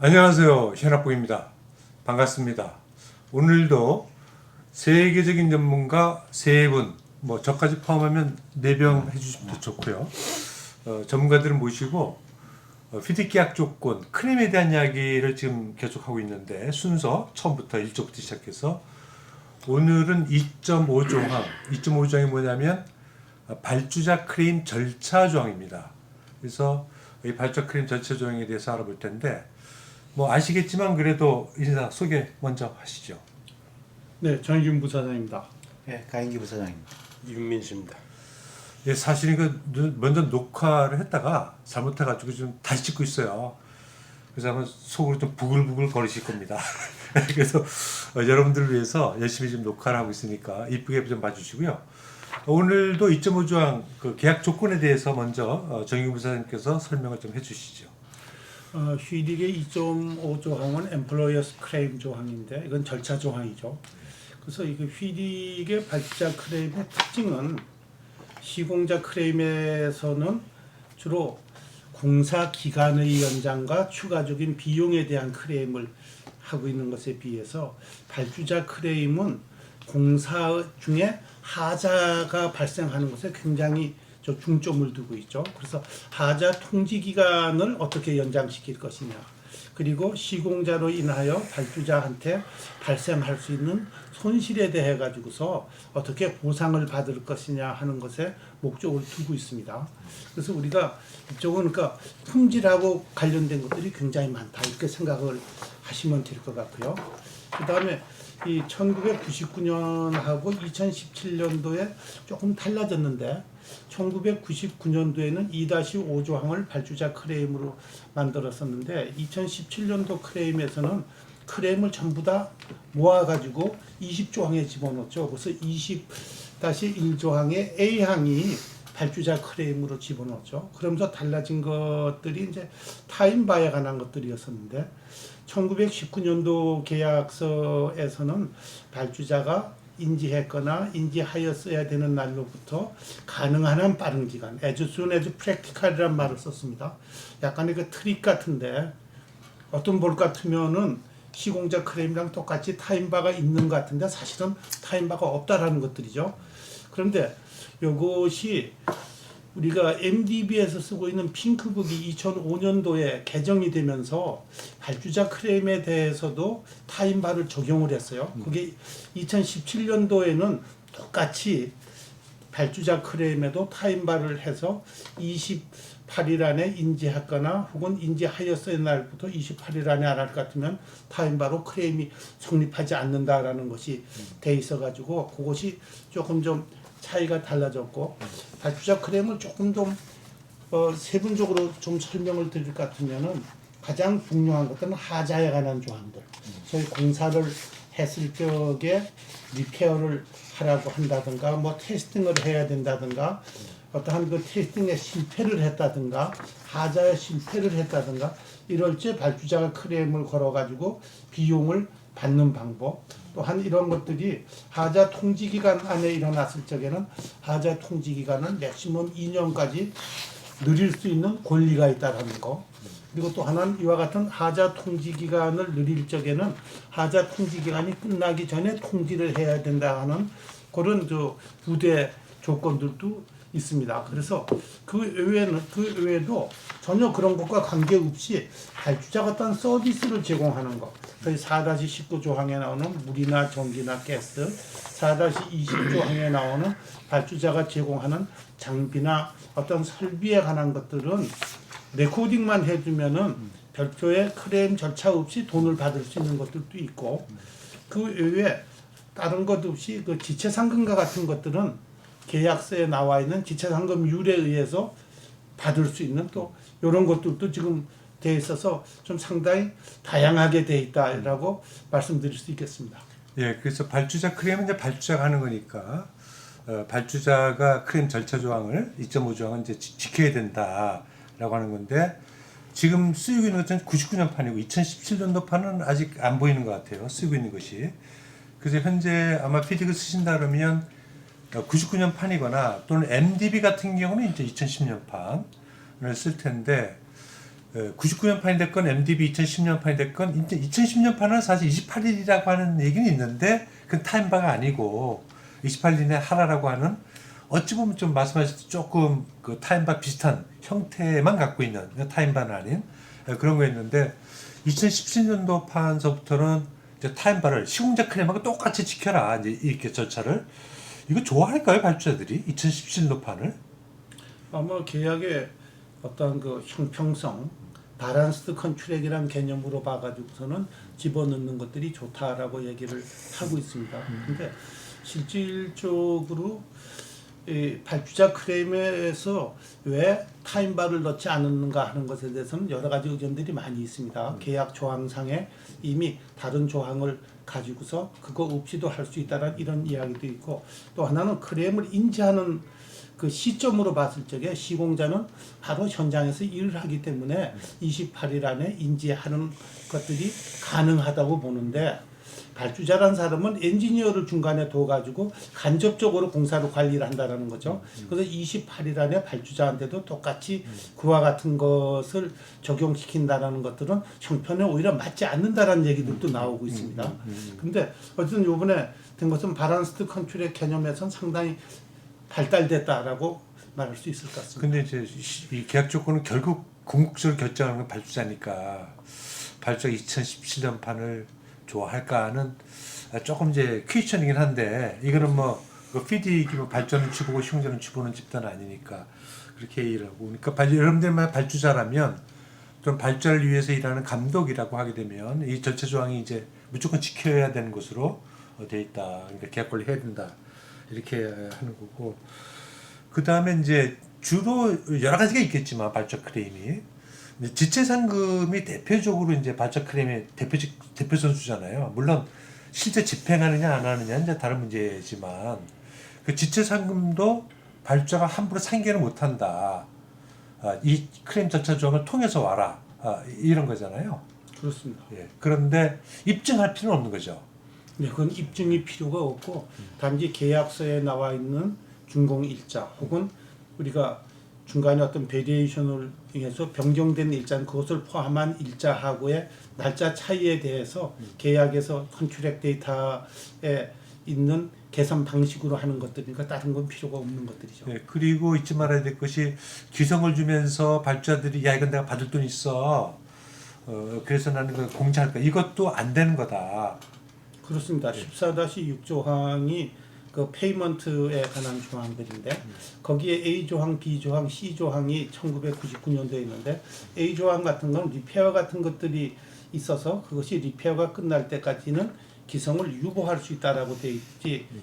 안녕하세요. 현학봉입니다. 반갑습니다. 오늘도 세계적인 전문가 세 분, 저까지 포함하면 4명 해주시면 좋고요. 전문가들을 모시고 피드기약 조건, 크림에 대한 이야기를 지금 계속하고 있는데 순서 처음부터 1조부터 시작해서 오늘은 2.5 조항, 2.5 조항이 뭐냐면 발주자 크림 절차 조항입니다. 그래서 이 발주자 크림 절차 조항에 대해서 알아볼 텐데 아시겠지만 그래도 인사 소개 먼저 하시죠. 네, 정익윤 부사장입니다. 네, 가인기 부사장입니다. 윤민수입니다. 예, 사실은 먼저 녹화를 했다가 잘못해가지고 좀 다시 찍고 있어요. 그래서 아마 속으로 좀 부글부글 거리실 겁니다. 그래서 여러분들을 위해서 열심히 좀 녹화를 하고 있으니까 이쁘게 좀 봐주시고요. 오늘도 2.5 조항 그 계약 조건에 대해서 먼저 정익윤 부사장님께서 설명을 좀 해주시죠. 휘딕의 2.5 조항은 Employers Claim 조항인데 이건 절차 조항이죠. 그래서 이 휘딕의 발주자 클레임의 특징은 시공자 클레임에서는 주로 공사 기간의 연장과 추가적인 비용에 대한 클레임을 하고 있는 것에 비해서 발주자 클레임은 공사 중에 하자가 발생하는 것에 굉장히 중점을 두고 있죠. 그래서 하자 통지 기간을 어떻게 연장시킬 것이냐, 그리고 시공자로 인하여 발주자한테 발생할 수 있는 손실에 대해 가지고서 어떻게 보상을 받을 것이냐 하는 것에 목적을 두고 있습니다. 그래서 우리가 이쪽은 그러니까 품질하고 관련된 것들이 굉장히 많다 이렇게 생각을 하시면 될 것 같고요. 그 다음에 이 1999년하고 2017년도에 조금 달라졌는데 1999년도에는 2-5 조항을 발주자 클레임으로 만들었었는데 2017년도 클레임에서는 클레임을 전부 다 모아가지고 20조항에 집어넣었죠. 그래서 20-1 조항에 A항이 발주자 클레임으로 집어넣었죠. 그러면서 달라진 것들이 이제 타임바에 관한 것들이었었는데 1919년도 계약서에서는 발주자가 인지했거나 인지하였어야 되는 날로부터 가능한 한 빠른 기간, as soon as practical이라는 말을 썼습니다. 약간의 그 트릭 같은데 어떤 볼 같으면은 시공자 클레임이랑 똑같이 타임바가 있는 것 같은데 사실은 타임바가 없다라는 것들이죠. 그런데 이것이 우리가 MDB에서 쓰고 있는 핑크북이 2005년도에 개정이 되면서 발주자 클레임에 대해서도 타임바를 적용을 했어요. 그게 2017년도에는 똑같이 발주자 클레임에도 타임바를 해서 28일 안에 인지했거나 혹은 인지하였을 날부터 28일 안에 안 할 것 같으면 타임바로 클레임이 성립하지 않는다라는 것이 돼 있어가지고 그것이 조금 좀 차이가 달라졌고 발주자 클레임을 조금 좀 세분적으로 좀 설명을 드릴 것 같으면은 가장 중요한 것들은 하자에 관한 조항들. 저희 공사를 했을 적에 리페어를 하라고 한다든가 테스팅을 해야 된다든가 어떠한 그 테스팅에 실패를 했다든가 하자에 실패를 했다든가 이럴 때 발주자가 클레임을 걸어가지고 비용을 받는 방법, 또한 이런 것들이 하자 통지 기간 안에 일어났을 적에는 하자 통지 기간은 맥시멈 2년까지 늘릴 수 있는 권리가 있다라는 거. 그리고 또 하나는 이와 같은 하자 통지 기간을 늘릴 적에는 하자 통지 기간이 끝나기 전에 통지를 해야 된다 하는 그런 부대 조건들도 있습니다. 그래서 그 외에도 전혀 그런 것과 관계없이 발주자가 어떤 서비스를 제공하는 것. 저희 4-19 조항에 나오는 물이나 전기나 가스, 4-20 조항에 나오는 발주자가 제공하는 장비나 어떤 설비에 관한 것들은 레코딩만 해두면은 별도의 클레임 절차 없이 돈을 받을 수 있는 것들도 있고, 그 외에 다른 것 없이 그 지체상금과 같은 것들은 계약서에 나와 있는 지체상금률에 의해서 받을 수 있는 또 이런 것들도 지금 돼 있어서 좀 상당히 다양하게 돼 있다라고 말씀드릴 수 있겠습니다. 예, 그래서 발주자 클레임은 이제 발주자가 하는 거니까 발주자가 클레임 절차 조항을 2.5 조항은 이제 지켜야 된다라고 하는 건데 지금 쓰이고 있는 것은 99년 판이고 2017년도 판은 아직 안 보이는 것 같아요. 쓰이고 있는 것이. 그래서 현재 아마 피딕을 쓰신다 그러면 99년 판이거나 또는 MDB 같은 경우는 이제 2010년 판을 쓸 텐데 99년판이 됐건 MDB 2010년판이 됐건 2010년판은 사실 28일이라고 하는 얘기는 있는데 그건 타임바가 아니고 28일 이내 하라라고 하는 어찌 보면 좀 말씀하셨듯이 조금 그 타임바 비슷한 형태만 갖고 있는 타임바는 아닌 그런 거였는데 2017년도 판서부터는 이제 타임바를 시공자 크레임하고 똑같이 지켜라 이제 이렇게 절차를 이거 좋아할까요 발주자들이 2017년도 판을? 아마 계약의 어떤 그 형평성, 바란스드 컨트랙이라는 개념으로 봐가지고서는 집어넣는 것들이 좋다라고 얘기를 하고 있습니다. 근데 실질적으로 이 발주자 크레임에서 왜 타임바를 넣지 않았는가 하는 것에 대해서는 여러 가지 의견들이 많이 있습니다. 계약 조항상에 이미 다른 조항을 가지고서 그거 없이도 할 수 있다는 이런 이야기도 있고 또 하나는 크레임을 인지하는 그 시점으로 봤을 적에 시공자는 바로 현장에서 일을 하기 때문에 28일 안에 인지하는 것들이 가능하다고 보는데 발주자라는 사람은 엔지니어를 중간에 둬가지고 간접적으로 공사를 관리를 한다라는 거죠. 그래서 28일 안에 발주자한테도 똑같이 그와 같은 것을 적용시킨다라는 것들은 형편에 오히려 맞지 않는다라는 얘기들도 나오고 있습니다. 근데 어쨌든 이번에 된 것은 바란스드 컨트롤의 개념에선 상당히 발달됐다라고 말할 수 있을 것 같습니다. 근데 이제 이 계약 조건은 결국 궁극적으로 결정하는 건 발주자니까 발주자가 2017년 판을 좋아할까는 조금 이제 퀘스천이긴 한데 이거는 뭐 PD 발주자는 쥐보고 시공자는 쥐보는 집단 아니니까 그렇게 얘기를 하고 그러니까 여러분들만 발주자라면 또는 발주자를 위해서 일하는 감독이라고 하게 되면 이 절차 조항이 이제 무조건 지켜야 되는 것으로 돼 있다. 그러니까 계약 관리 해야 된다. 이렇게 하는 거고 그 다음에 이제 주로 여러 가지가 있겠지만 발주자 크레임이 지체 상금이 대표적으로 이제 발주자 크레임의 대표 선수잖아요. 물론 실제 집행하느냐 안 하느냐 이제 다른 문제지만 그 지체 상금도 발주자가 함부로 상계를 못 한다. 이 크레임 절차 조항을 통해서 와라. 이런 거잖아요. 그렇습니다. 예. 그런데 입증할 필요는 없는 거죠. 네, 그건 입증이 필요가 없고 단지 계약서에 나와 있는 준공 일자 혹은 우리가 중간에 어떤 베리에이션을 통해서 변경된 일자는 그것을 포함한 일자하고의 날짜 차이에 대해서 계약에서 컨트랙 데이터에 있는 계산 방식으로 하는 것들이니까 다른 건 필요가 없는 것들이죠. 네, 그리고 잊지 말아야 될 것이 기성을 주면서 발주자들이 야 이건 내가 받을 돈 있어. 그래서 나는 그 공제할 거야. 이것도 안 되는 거다. 그렇습니다. 14-6 조항이 그 페이먼트에 관한 조항들인데 거기에 A 조항, B 조항, C 조항이 1999년도에 있는데 A 조항 같은 건 리페어 같은 것들이 있어서 그것이 리페어가 끝날 때까지는 기성을 유보할 수 있다라고 돼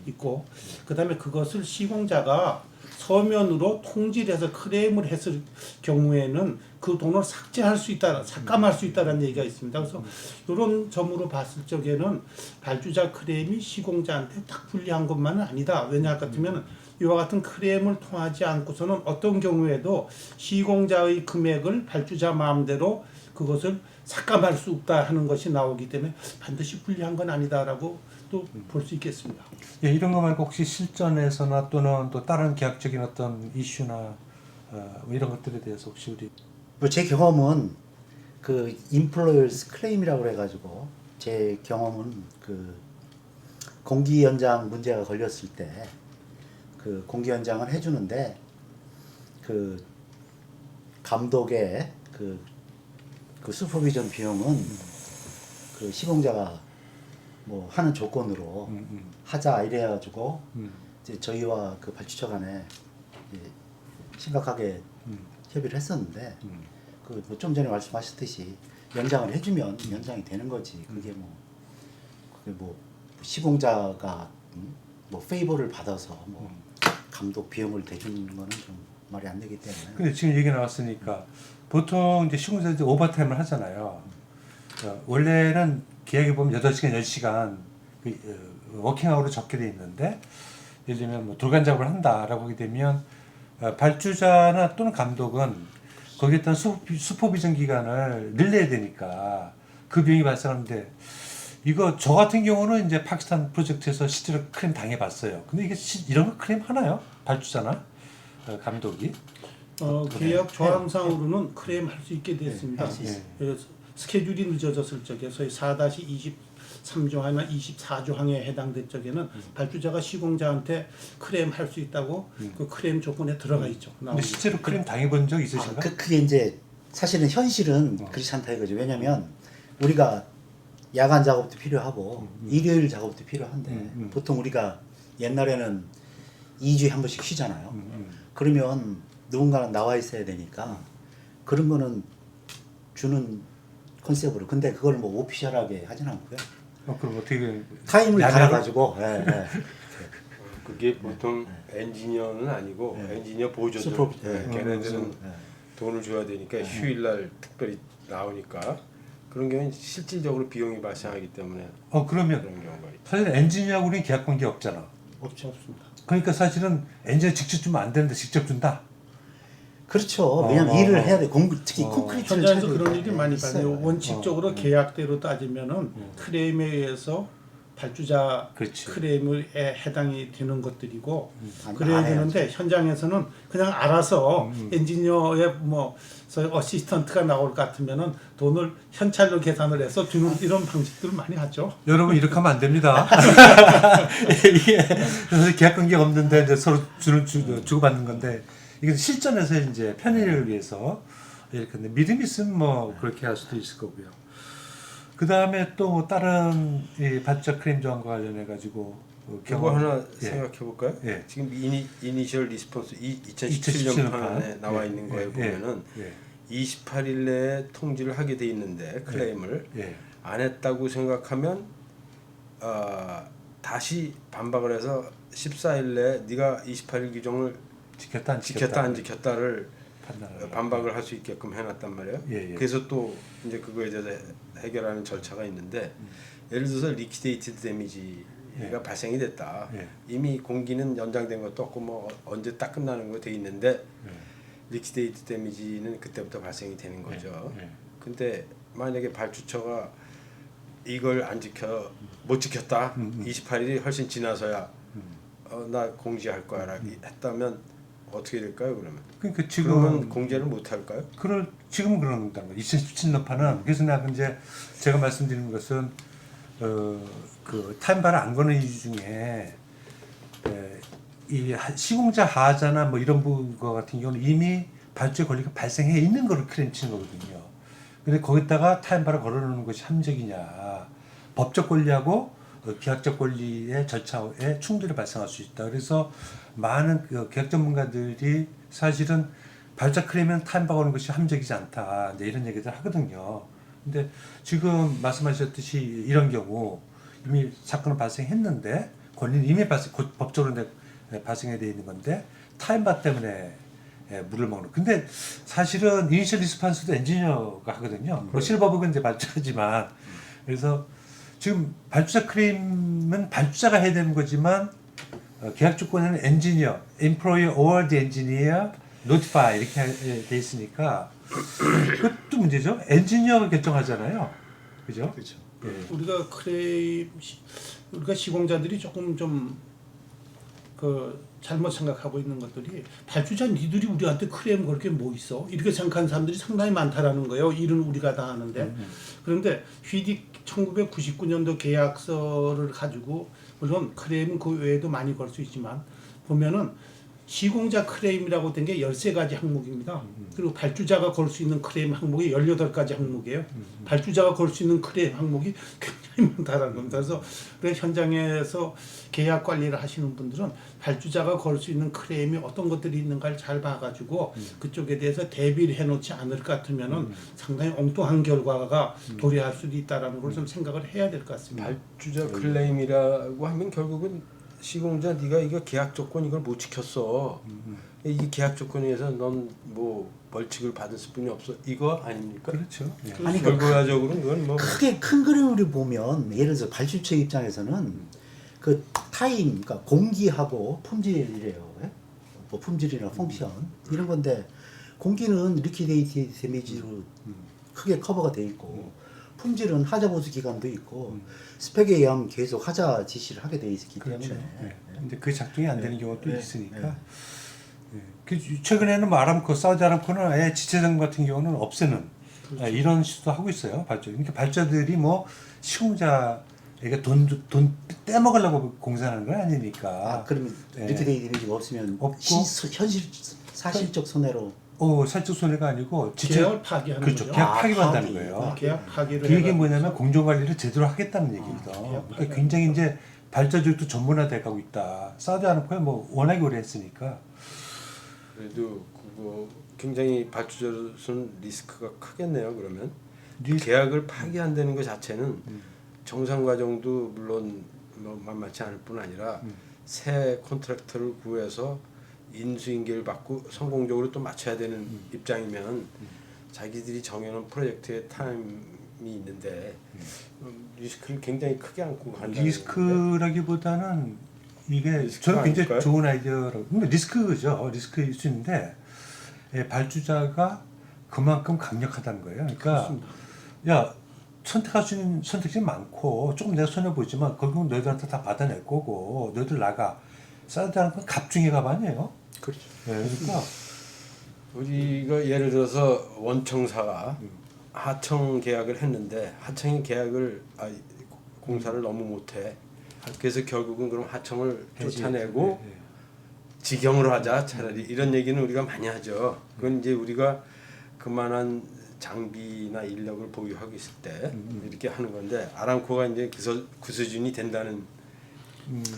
있고 그다음에 그것을 시공자가 서면으로 통지해서 클레임을 했을 경우에는 그 돈을 삭제할 수 있다, 삭감할 수 있다는 얘기가 있습니다. 그래서 이런 점으로 봤을 적에는 발주자 클레임이 시공자한테 딱 불리한 것만은 아니다. 왜냐 같으면 이와 같은 클레임을 통하지 않고서는 어떤 경우에도 시공자의 금액을 발주자 마음대로 그것을 삭감할 수 없다 하는 것이 나오기 때문에 반드시 불리한 건 아니다라고 또 볼 수 있겠습니다. 예, 이런 거 말고 혹시 실전에서나 또는 또 다른 계약적인 어떤 이슈나 이런 것들에 대해서 혹시 우리 뭐 제 경험은 그 인플루언스 클레임이라고 해가지고 제 경험은 그 공기 연장 문제가 걸렸을 때 그 공기 연장을 해주는데 그 감독의 그 슈퍼비전 비용은 그 시공자가 뭐 하는 조건으로 하자 이래가지고 이제 저희와 그 발주처 간에 심각하게 협의를 했었는데 그 뭐 좀 전에 말씀하셨듯이 연장을 해주면 연장이 되는 거지. 그게 뭐 시공자가 뭐 페이버를 받아서 뭐 감독 비용을 대주는 거는 좀 말이 안 되기 때문에. 근데 지금 얘기 나왔으니까 보통 이제 시공사들이 오버타임을 하잖아요. 원래는 계약에 보면 8시간, 10시간 워킹아워로 적게 돼 있는데 예를 들면 뭐 돌간 작업을 한다라고 하게 되면 발주자나 또는 감독은 거기에 따른 슈퍼비전 기간을 늘려야 되니까 그 비용이 발생하는데 이거 저 같은 경우는 이제 파키스탄 프로젝트에서 실제로 클레임 당해봤어요. 근데 이게 이런 거 클레임 하나요? 발주자나 감독이? 계약 조항상으로는 클레임 할 수 있게 됐습니다. 할수 있어요. 그래서 스케줄이 늦어졌을 적에 소위 4-23조항이나 24조항에 해당된 적에는 발주자가 시공자한테 클레임 할 수 있다고 그 클레임 조건에 들어가 있죠. 근데 나옵니다. 실제로 클레임 당해본 적 있으신가? 그게 이제 사실은 현실은 그렇지 않다 이거죠. 왜냐하면 우리가 야간 작업도 필요하고 일요일 작업도 필요한데 보통 우리가 옛날에는 2주에 한 번씩 쉬잖아요. 그러면 누군가는 나와 있어야 되니까 그런 거는 주는 컨셉으로. 근데 그걸 뭐 오피셜하게 하진 않고요. 그럼 어떻게 타임을 야간으로? 달아가지고 그게 보통 엔지니어는 아니고 엔지니어 보조들 걔네들은 돈을 줘야 되니까 휴일날 특별히 나오니까 그런 경우는 실질적으로 비용이 발생하기 때문에 그러면 그런 경우가 있죠. 사실 엔지니어하고 우리는 계약 관계 없잖아. 없습니다. 그러니까 사실은 엔지니어 직접 주면 안 되는데 직접 준다. 그렇죠. 왜냐면 일을 해야 돼. 특히 콘크리트를 현장에서 쳐야 그런 되니까. 일이 많이 있어요. 발생해요. 원칙적으로 계약대로 따지면은 클레임에 의해서 발주자 그렇지. 클레임에 해당이 되는 것들이고 안 그래야 해야죠. 되는데 현장에서는 그냥 알아서 엔지니어의 뭐 어시스턴트가 나올 것 같으면은 돈을 현찰로 계산을 해서 주는 이런 방식들을 많이 하죠. 여러분 이렇게 하면 안 됩니다. 이게 사실 계약 관계가 없는데 이제 서로 주고받는 건데 이게 실전에서 이제 편의를 위해서 이렇게 근데 믿음 있으면 뭐 그렇게 할 수도 있을 거고요. 그 다음에 또 다른 이 발주자 클레임 조항과 관련해 가지고 그거 하나 예. 생각해 볼까요? 예. 지금 이니셜 리스폰스 2017 2017년 판. 판에 나와 예. 있는 거에 예. 보면은 예. 28일 내에 통지를 하게 돼 있는데 클레임을 예. 안 했다고 생각하면 다시 반박을 해서 14일 내에 네가 28일 규정을 지켰다 안 지켰다 안 지켰다를 판단을 반박을 할 수 있게끔 해놨단 말이에요. 예, 예. 그래서 또 이제 그거에 대해서 해결하는 절차가 있는데 예를 들어서 리퀴데이티드 데미지가 발생이 됐다. 예. 이미 공기는 연장된 것도 없고 뭐 언제 딱 끝나는 거 돼 있는데 리퀴데이티드 데미지는 그때부터 발생이 되는 거죠. 예. 근데 만약에 발주처가 이걸 안 지켜 못 지켰다. 28일이 훨씬 지나서야 나 공지할 거야라고 했다면 어떻게 될까요? 그러면 그러니까 그러면 지금은 공제를 못 할까요? 지금은 그런 거예요. 2017년 판은 그래서 내가 이제 제가 말씀드리는 것은 그 타임바를 안 거는 이유 중에 이 시공자 하자나 뭐 이런 거 같은 경우는 이미 발주의 권리가 발생해 있는 거를 클레임 치는 거거든요. 근데 거기다가 타임바를 걸어놓는 것이 합리적이냐? 법적 권리하고 계약적 권리의 절차에 충돌이 발생할 수 있다. 그래서 많은 계약 전문가들이 사실은 발주자 클레임은 타임바 거는 것이 합리적이지 않다. 이제 이런 얘기들 하거든요. 근데 지금 말씀하셨듯이 이런 경우 이미 사건은 발생했는데 권리는 이미 법적으로 발생해 돼 있는 건데 타임바 때문에 물을 먹는. 근데 사실은 이니셜 리스판스도 엔지니어가 하거든요. 뭐 실버버그는 이제 발주자지만 그래서 지금 발주자 클레임은 발주자가 해야 되는 거지만 계약 조건에는 엔지니어, employer or the engineer notify 이렇게 돼 있으니까 그것도 문제죠. 엔지니어가 결정하잖아요. 그죠? 그렇죠. 예. 우리가 우리가 시공자들이 조금 좀 잘못 생각하고 있는 것들이 발주자 니들이 우리한테 클레임 걸 게 뭐 있어? 이렇게 생각하는 사람들이 상당히 많다라는 거예요. 일은 우리가 다 하는데. 그런데 휘디 1999년도 계약서를 가지고 물론 클레임은 그 외에도 많이 걸 수 있지만 보면은 시공자 클레임이라고 된 게 13가지 항목입니다. 그리고 발주자가 걸 수 있는 클레임 항목이 18가지 항목이에요. 발주자가 걸 수 있는 클레임 항목이 굉장히 많다는 겁니다. 그래서 현장에서 계약 관리를 하시는 분들은 발주자가 걸 수 있는 클레임이 어떤 것들이 있는가를 잘 봐가지고 그쪽에 대해서 대비를 해놓지 않을 것 같으면은 상당히 엉뚱한 결과가 도래할 수도 있다라는 걸 좀 생각을 해야 될 것 같습니다. 발주자 클레임이라고 하면 결국은 시공자 네가 이거 계약 조건 이걸 못 지켰어. 이 계약 조건에 의해서 넌 뭐 벌칙을 받을 수뿐이 없어. 이거 아닙니까? 그렇죠. 예. 아니 결과적으로는 그건 뭐 크게 큰 그림으로 보면 예를 들어서 발주처 입장에서는 그 타임, 그러니까 공기하고 품질이래요. 예? 뭐 품질이나 펑션 이런 건데 공기는 리퀴데이티 데미지로 크게 커버가 돼 있고 품질은 하자 보수 기간도 있고 스펙에 의하면 계속 하자 지시를 하게 돼 있기 그렇죠. 때문에 예. 근데 그 작동이 안 되는 경우도 있으니까. 최근에는 뭐 아람코, 사우디 아람코는 아예 지체장 같은 경우는 없애는 이런 시도도 하고 있어요. 발주. 그러니까 발주들이 뭐 시공자에게 돈 떼먹으려고 공사하는 건 아니니까. 그러면 예. 리퀴데이트 이미지가 없으면 없고. 현실 사실적 손해로 살적 손해가 아니고 지체 계약을 파기하는 그렇죠. 거죠. 계약 파기한다는 파기. 거예요. 계약 파기를 그 얘기 해가지고 뭐냐면 공정 관리를 제대로 하겠다는 얘기거든. 계약 그러니까 파기. 굉장히 이제 발자주도 전문화돼 가고 있다. 사우디 아람코에 뭐 워낙에 오래 했으니까. 그래도 그거 굉장히 발주자로서는 리스크가 크겠네요. 그러면 리스크- 계약을 파기한다는 것 자체는 정상 과정도 물론 뭐 만만치 않을 뿐 아니라 새 컨트랙터를 구해서 인수인계를 받고 성공적으로 또 맞춰야 되는 입장이면 자기들이 정해놓은 프로젝트의 타임이 있는데 리스크를 굉장히 크게 안고 간다는 리스크라기보다는 이게 리스크가 저는 굉장히 아닐까요? 좋은 아이디어라고. 근데 리스크죠. 리스크일 수 있는데 발주자가 그만큼 강력하다는 거예요. 그러니까 그렇습니다. 야 선택할 수 있는 선택肢 많고 조금 내가 손해 보지만 결국은 너희들한테 다 받아낼 거고 너희들 나가. 사우디아라는 건 갑중의 갑 아니에요. 그렇죠. 그러니까 우리가 예를 들어서 원청사가 하청 계약을 했는데 하청이 계약을 공사를 너무 못해. 그래서 결국은 그럼 하청을 쫓아내고 예. 직영으로 하자 차라리 이런 얘기는 우리가 많이 하죠. 그건 이제 우리가 그만한 장비나 인력을 보유하고 있을 때 이렇게 하는 건데 아람코가 이제 그 수준이 된다는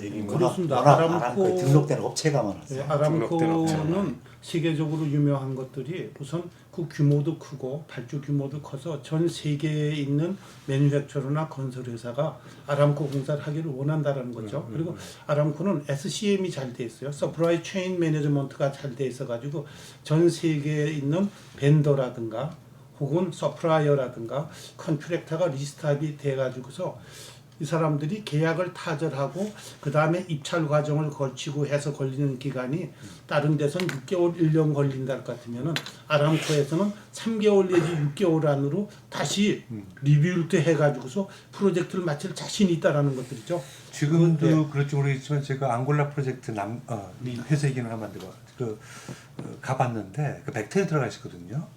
얘기인 거죠. 그렇습니다. 아람코에 등록된 업체가 많았어요. 등록된 업체는 아람코는 세계적으로 유명한 것들이 우선 그 규모도 크고 발주 규모도 커서 전 세계에 있는 매뉴팩처러나 건설 회사가 아람코 공사를 하기를 원한다라는 거죠. 그리고 아람코는 SCM이 잘 돼 있어요. 서프라이 체인 매니지먼트가 잘 돼 있어 가지고 전 세계에 있는 벤더라든가 혹은 서프라이어라든가 컨트랙터가 리스트업이 돼 가지고서 이 사람들이 계약을 타결하고 그 다음에 입찰 과정을 거치고 해서 걸리는 기간이 다른 데서는 6개월, 1년 걸린다 것 같으면은 아람코에서는 3개월 내지 6개월 안으로 다시 리뷰를 또 해가지고서 프로젝트를 마칠 자신이 있다라는 것들이죠. 지금도 네. 그럴지 모르겠지만 제가 앙골라 프로젝트 이 회사 얘기는 하면 안 되고 가봤는데 그 벡터에 들어가 있었거든요.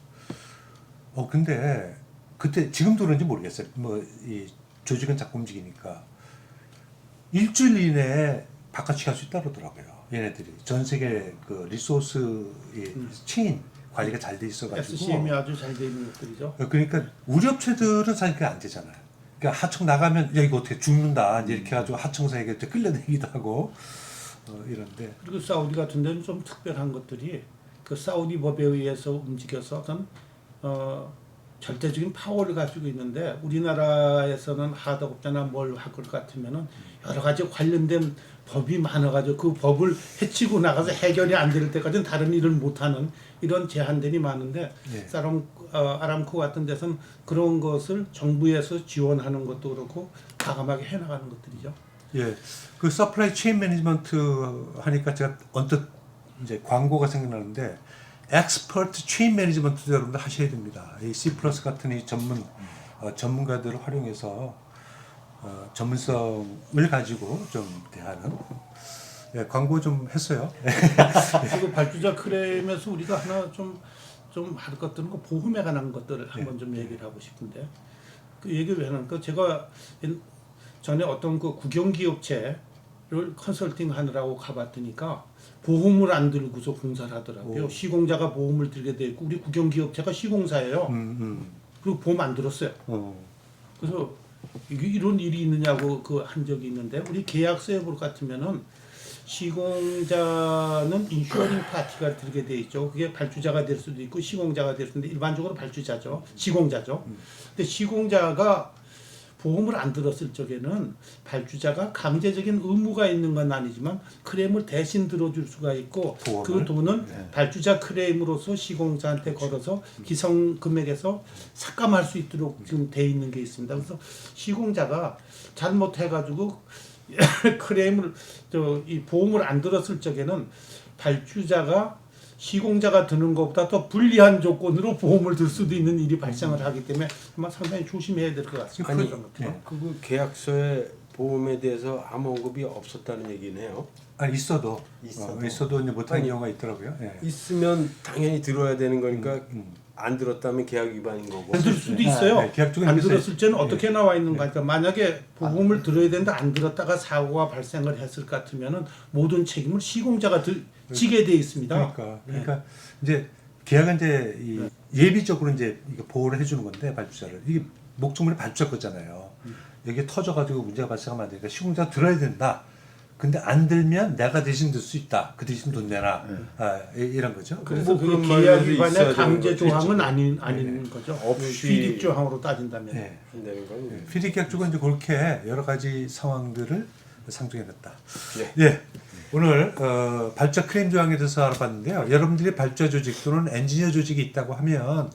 근데 그때 지금도 그런지 모르겠어요. 뭐 이 조직은 자꾸 움직이니까 일주일 이내에 바꿔치기 할 수 있다 그러더라고요. 얘네들이 전 세계 그 리소스 체인 관리가 잘 돼 있어가지고. SCM이 아주 잘 돼 있는 것들이죠. 그러니까 우리 업체들은 사실 그게 안 되잖아요. 그러니까 하청 나가면 야 이거 어떻게 죽는다 이제 이렇게 해가지고 하청사에게 또 끌려다니기도 하고 이런데. 그리고 사우디 같은 데는 좀 특별한 것들이 그 사우디 법에 의해서 움직여서 어떤 절대적인 파워를 가지고 있는데 우리나라에서는 하덕업자나 뭘 할 것 같으면은 여러 가지 관련된 법이 많아가지고 그 법을 해치고 나가서 해결이 안 될 때까지는 다른 일을 못하는 이런 제한들이 많은데 네. 아람코 같은 데서는 그런 것을 정부에서 지원하는 것도 그렇고 과감하게 해나가는 것들이죠. 예, 그 서플라이 체인 매니지먼트 하니까 제가 언뜻 이제 광고가 생각나는데 엑스퍼트 체인 매니지먼트 여러분들 하셔야 됩니다. 이 C+ 같은 이 전문가들을 활용해서 전문성을 가지고 좀 대하는 광고 좀 했어요. 그리고 발주자 클레임에서 우리가 하나 좀 할 것들은 그 보험에 관한 것들을 한번 좀 얘기를 하고 싶은데 그 얘기를 왜 하는가 제가 전에 어떤 그 국영기업체를 컨설팅 하느라고 가봤더니까 보험을 안 들고서 공사를 하더라고요. 시공자가 보험을 들게 돼 있고 우리 국영기업체가 시공사예요. 그리고 보험 안 들었어요. 그래서 이런 일이 있느냐고 그 한 적이 있는데 우리 계약서에 볼 같으면은 시공자는 인슈어링 파티가 들게 돼 있죠. 그게 발주자가 될 수도 있고 시공자가 될 수도 있는데 일반적으로 발주자죠. 시공자죠. 근데 시공자가 보험을 안 들었을 적에는 발주자가 강제적인 의무가 있는 건 아니지만 클레임을 대신 들어줄 수가 있고 보험을? 그 돈은 네. 발주자 클레임으로서 시공자한테 걸어서 기성 금액에서 삭감할 수 있도록 지금 돼 있는 게 있습니다. 그래서 시공자가 잘못해가지고 클레임을 이 보험을 안 들었을 적에는 발주자가 시공자가 드는 것보다 더 불리한 조건으로 보험을 들 수도 있는 일이 발생을 하기 때문에 아마 상당히 조심해야 될 것 같습니다. 아니, 그런 것들은. 네. 그 계약서에 보험에 대해서 아무 언급이 없었다는 얘기네요. 아 있어도 있어도. 이제 못하는 아니, 경우가 있더라고요. 예. 있으면 당연히 들어야 되는 거니까 안 들었다면 계약 위반인 거고. 안 들을 수도 있어요. 네, 계약 중에 안 있어요. 들었을 때는 어떻게 나와 있는가? 그러니까 만약에 보험을 들어야 되는데 안 들었다가 사고가 발생을 했을 것 같으면은 모든 책임을 시공자가 지게 돼 있습니다. 그러니까 이제 계약은 이제 이 예비적으로 이제 이거 보호를 해주는 건데 발주자를 이게 목적물이 발주자 거잖아요. 여기에 터져가지고 문제가 발생하면 안 되니까 시공자가 들어야 된다. 근데 안 들면 내가 대신 들 수 있다. 그 대신 돈 내놔. 이런 거죠. 그래서 뭐 그게 그런 계약 말들이 위반의 있어야 강제 되는 거죠. 조항은 아닌 거죠. 없이- 휘릭 조항으로 따진다면. 예. 한다는 건. 피디 계약 쪽은 이제 그렇게 여러 가지 상황들을 상정해놨다. 예. 예. 오늘 발주자 클레임 조항에 대해서 알아봤는데요. 여러분들이 발주자 조직 또는 엔지니어 조직이 있다고 하면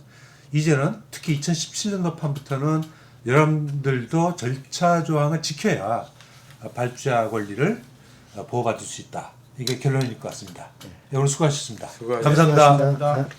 이제는 특히 2017년도 판부터는 여러분들도 절차 조항을 지켜야 발주자 권리를 보호받을 수 있다. 이게 결론일 것 같습니다. 예, 오늘 수고하셨습니다. 수고하셨습니다. 감사합니다. 감사합니다.